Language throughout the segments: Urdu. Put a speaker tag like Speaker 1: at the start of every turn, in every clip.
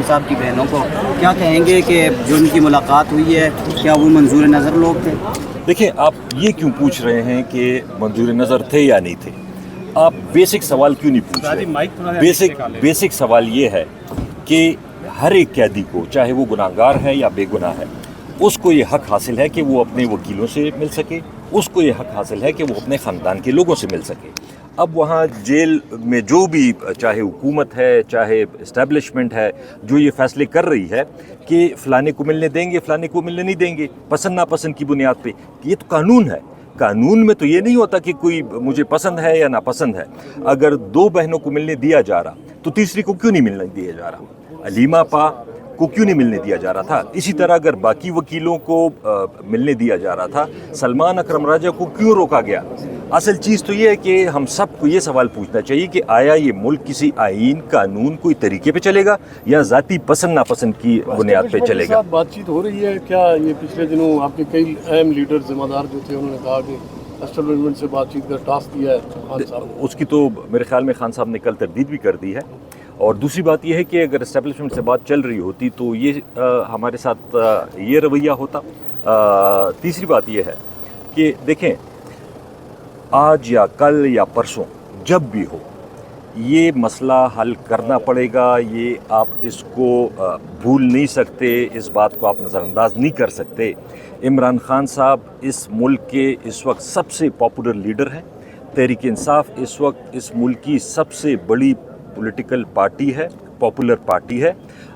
Speaker 1: خان صاحب کی بہنوں کو، کیا کہیں گے کہ جو ان کی ملاقات ہوئی ہے کیا وہ منظور نظر لوگ تھے؟
Speaker 2: دیکھیں، آپ یہ کیوں پوچھ رہے ہیں کہ منظور نظر تھے یا نہیں تھے؟ آپ بیسک سوال کیوں نہیں پوچھ رہے؟ بیسک سوال یہ ہے کہ ہر ایک قیدی کو، چاہے وہ گناہ گار ہے یا بے گناہ ہے، اس کو یہ حق حاصل ہے کہ وہ اپنے وکیلوں سے مل سکے، اس کو یہ حق حاصل ہے کہ وہ اپنے خاندان کے لوگوں سے مل سکے۔ اب وہاں جیل میں جو بھی، چاہے حکومت ہے چاہے اسٹیبلشمنٹ ہے، جو یہ فیصلے کر رہی ہے کہ فلانے کو ملنے دیں گے فلانے کو ملنے نہیں دیں گے پسند ناپسند کی بنیاد پہ، یہ تو قانون ہے۔ قانون میں تو یہ نہیں ہوتا کہ کوئی مجھے پسند ہے یا ناپسند ہے۔ اگر دو بہنوں کو ملنے دیا جا رہا تو تیسری کو کیوں نہیں ملنے دیا جا رہا؟ علیمہ پا کو کیوں نہیں ملنے دیا جا رہا تھا؟ اسی طرح اگر باقی وکیلوں کو ملنے دیا جا رہا تھا، سلمان اکرم راجہ کو کیوں روکا گیا؟ اصل چیز تو یہ ہے کہ ہم سب کو یہ سوال پوچھنا چاہیے کہ آیا یہ ملک کسی آئین، قانون، کوئی طریقے پہ چلے گا یا ذاتی پسند ناپسند کی بنیاد پہ چلے گا؟
Speaker 3: بات چیت ہو رہی ہے کیا؟ یہ پچھلے دنوں آپ کے کئی اہم لیڈر، ذمہ دار جو تھے، انہوں نے کہا کہ اسٹیبلشمنٹ سے بات چیت کا ٹاسک دیا ہے خان صاحب نے۔
Speaker 2: اس کی تو میرے خیال میں خان صاحب نے کل تردید بھی کر دی ہے۔ اور دوسری بات یہ ہے کہ اگر اسٹیبلشمنٹ سے بات چل رہی ہوتی تو یہ ہمارے ساتھ یہ رویہ ہوتا۔ تیسری بات یہ ہے کہ دیکھیں، آج یا کل یا پرسوں جب بھی ہو، یہ مسئلہ حل کرنا پڑے گا۔ یہ آپ اس کو بھول نہیں سکتے، اس بات کو آپ نظر انداز نہیں کر سکتے۔ عمران خان صاحب اس ملک کے اس وقت سب سے پاپولر لیڈر ہیں۔ تحریک انصاف اس وقت اس ملک کی سب سے بڑی پولیٹیکل پارٹی ہے، پاپولر پارٹی ہے۔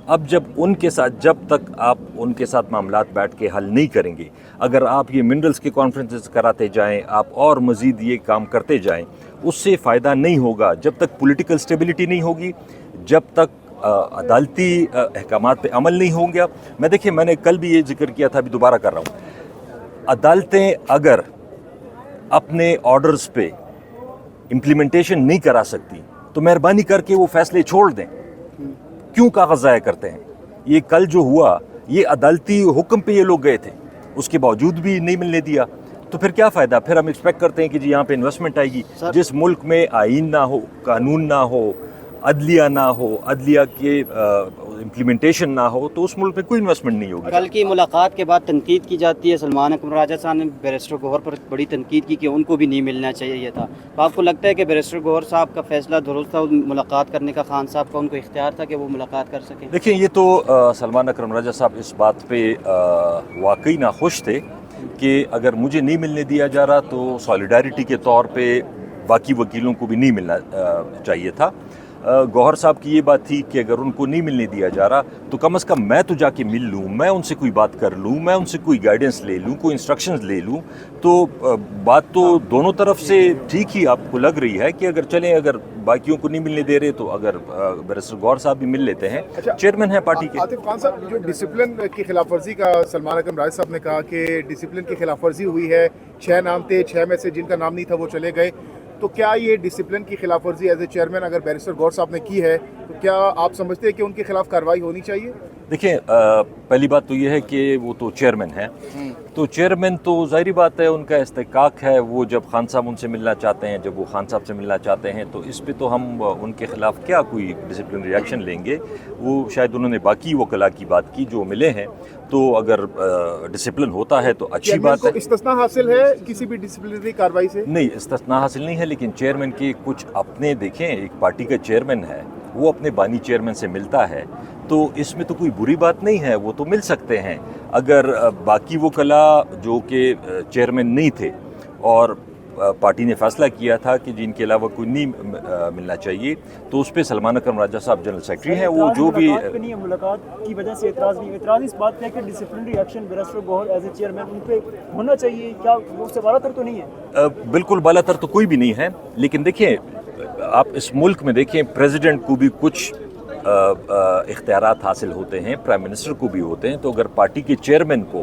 Speaker 2: اب جب تک آپ ان کے ساتھ معاملات بیٹھ کے حل نہیں کریں گے، اگر آپ یہ منرلز کے کانفرنسز کراتے جائیں، آپ اور مزید یہ کام کرتے جائیں، اس سے فائدہ نہیں ہوگا۔ جب تک پولیٹیکل سٹیبلٹی نہیں ہوگی، جب تک عدالتی احکامات پہ عمل نہیں ہوں گیا۔ میں نے کل بھی یہ ذکر کیا تھا، ابھی دوبارہ کر رہا ہوں، عدالتیں اگر اپنے آرڈرز پہ امپلیمنٹیشن نہیں کرا سکتی تو مہربانی کر کے وہ فیصلے چھوڑ دیں۔ کیوں کاغذ ضائع کرتے ہیں؟ یہ کل جو ہوا، یہ عدالتی حکم پہ یہ لوگ گئے تھے، اس کے باوجود بھی نہیں ملنے دیا، تو پھر کیا فائدہ؟ پھر ہم ایکسپیکٹ کرتے ہیں کہ جی یہاں پہ انویسٹمنٹ آئے گی۔ جس ملک میں آئین نہ ہو، قانون نہ ہو، عدلیہ نہ ہو، عدلیہ کے امپلیمنٹیشن نہ ہو، تو اس ملک میں کوئی انویسٹمنٹ نہیں ہوگی۔
Speaker 1: کل کی ملاقات کے بعد تنقید کی جاتی ہے، سلمان اکرم راجہ صاحب نے بیرسٹر گوہر پر بڑی تنقید کی کہ ان کو بھی نہیں ملنا چاہیے تھا۔ تو آپ کو لگتا ہے کہ بیرسٹر گوہر صاحب کا فیصلہ درست تھا، ملاقات کرنے کا خان صاحب کا ان کو اختیار تھا کہ وہ ملاقات کر سکیں؟
Speaker 2: دیکھیں، یہ تو سلمان اکرم راجہ صاحب اس بات پہ واقعی ناخوش تھے کہ اگر مجھے نہیں ملنے دیا جا رہا تو سالیڈیرٹی کے طور پہ باقی وکیلوں کو بھی نہیں ملنا چاہیے تھا۔ گوہر صاحب کی یہ بات تھی کہ اگر ان کو نہیں ملنے دیا جا رہا تو کم از کم میں تو جا کے مل لوں، میں ان سے کوئی بات کر لوں، میں ان سے کوئی گائیڈنس لے لوں، کوئی انسٹرکشنز لے لوں۔ تو بات تو دونوں طرف سے ٹھیک ہی آپ کو لگ رہی ہے کہ اگر باقیوں کو نہیں ملنے دے رہے تو اگر بیرسٹر گوہر صاحب بھی مل لیتے ہیں، چیئرمین ہیں پارٹی کے۔
Speaker 4: عاطف خان صاحب، جو ڈسپلن کی خلاف ورزی کا سلمان اکرم راجہ صاحب نے کہا کہ ڈسپلن کی خلاف ورزی ہوئی ہے، 6 نام تھے، 6 میں سے جن کا نام نہیں تھا وہ چلے گئے، تو کیا یہ ڈسپلن کی خلاف ورزی ایز اے چیئرمین اگر بیرسٹر گوہر صاحب نے کی ہے تو کیا آپ سمجھتے ہیں کہ ان کے خلاف کارروائی ہونی چاہیے؟
Speaker 2: دیکھیں، پہلی بات تو یہ ہے کہ وہ تو چیئرمین ہیں، تو چیئرمین تو ظاہری بات ہے ان کا استحقاق ہے، وہ جب خان صاحب ان سے ملنا چاہتے ہیں، جب وہ خان صاحب سے ملنا چاہتے ہیں، تو اس پہ تو ہم ان کے خلاف کیا کوئی ڈسپلن ریئیکشن لیں گے؟ وہ شاید انہوں نے باقی وکلاء کی بات کی جو ملے ہیں، تو اگر ڈسپلن ہوتا ہے تو اچھی بات ہے۔
Speaker 4: استثناء حاصل ہے کسی بھی ڈسپلنری کارروائی سے؟
Speaker 2: نہیں، استثناء حاصل نہیں ہے، لیکن چیئرمین کے کچھ اپنے، دیکھیں ایک پارٹی کا چیئرمین ہے، وہ اپنے بانی چیئرمین سے ملتا ہے، تو اس میں تو کوئی بری بات نہیں ہے، وہ تو مل سکتے ہیں۔ اگر باقی وکلاء جو کہ چیئرمین نہیں تھے اور پارٹی نے فیصلہ کیا تھا کہ جن کے علاوہ کوئی نہیں ملنا چاہیے، تو اس پہ سلمان اکرم راجہ صاحب جنرل سیکرٹری ہیں، وہ جو بھی
Speaker 5: ملاقات کی وجہ سے اعتراض اس بات پہ ہے کہ disciplinary action barrister Gohar as a chairman ان پہ ہونا چاہیے، کیا وہ اس سے بالا تر تو نہیں ہے؟
Speaker 2: بالکل بالا تر تو کوئی بھی نہیں ہے، لیکن دیکھیں آپ اس ملک میں دیکھیں پریزیڈنٹ کو بھی کچھ اختیارات حاصل ہوتے ہیں، پرائم منسٹر کو بھی ہوتے ہیں، تو اگر پارٹی کے چیئرمین کو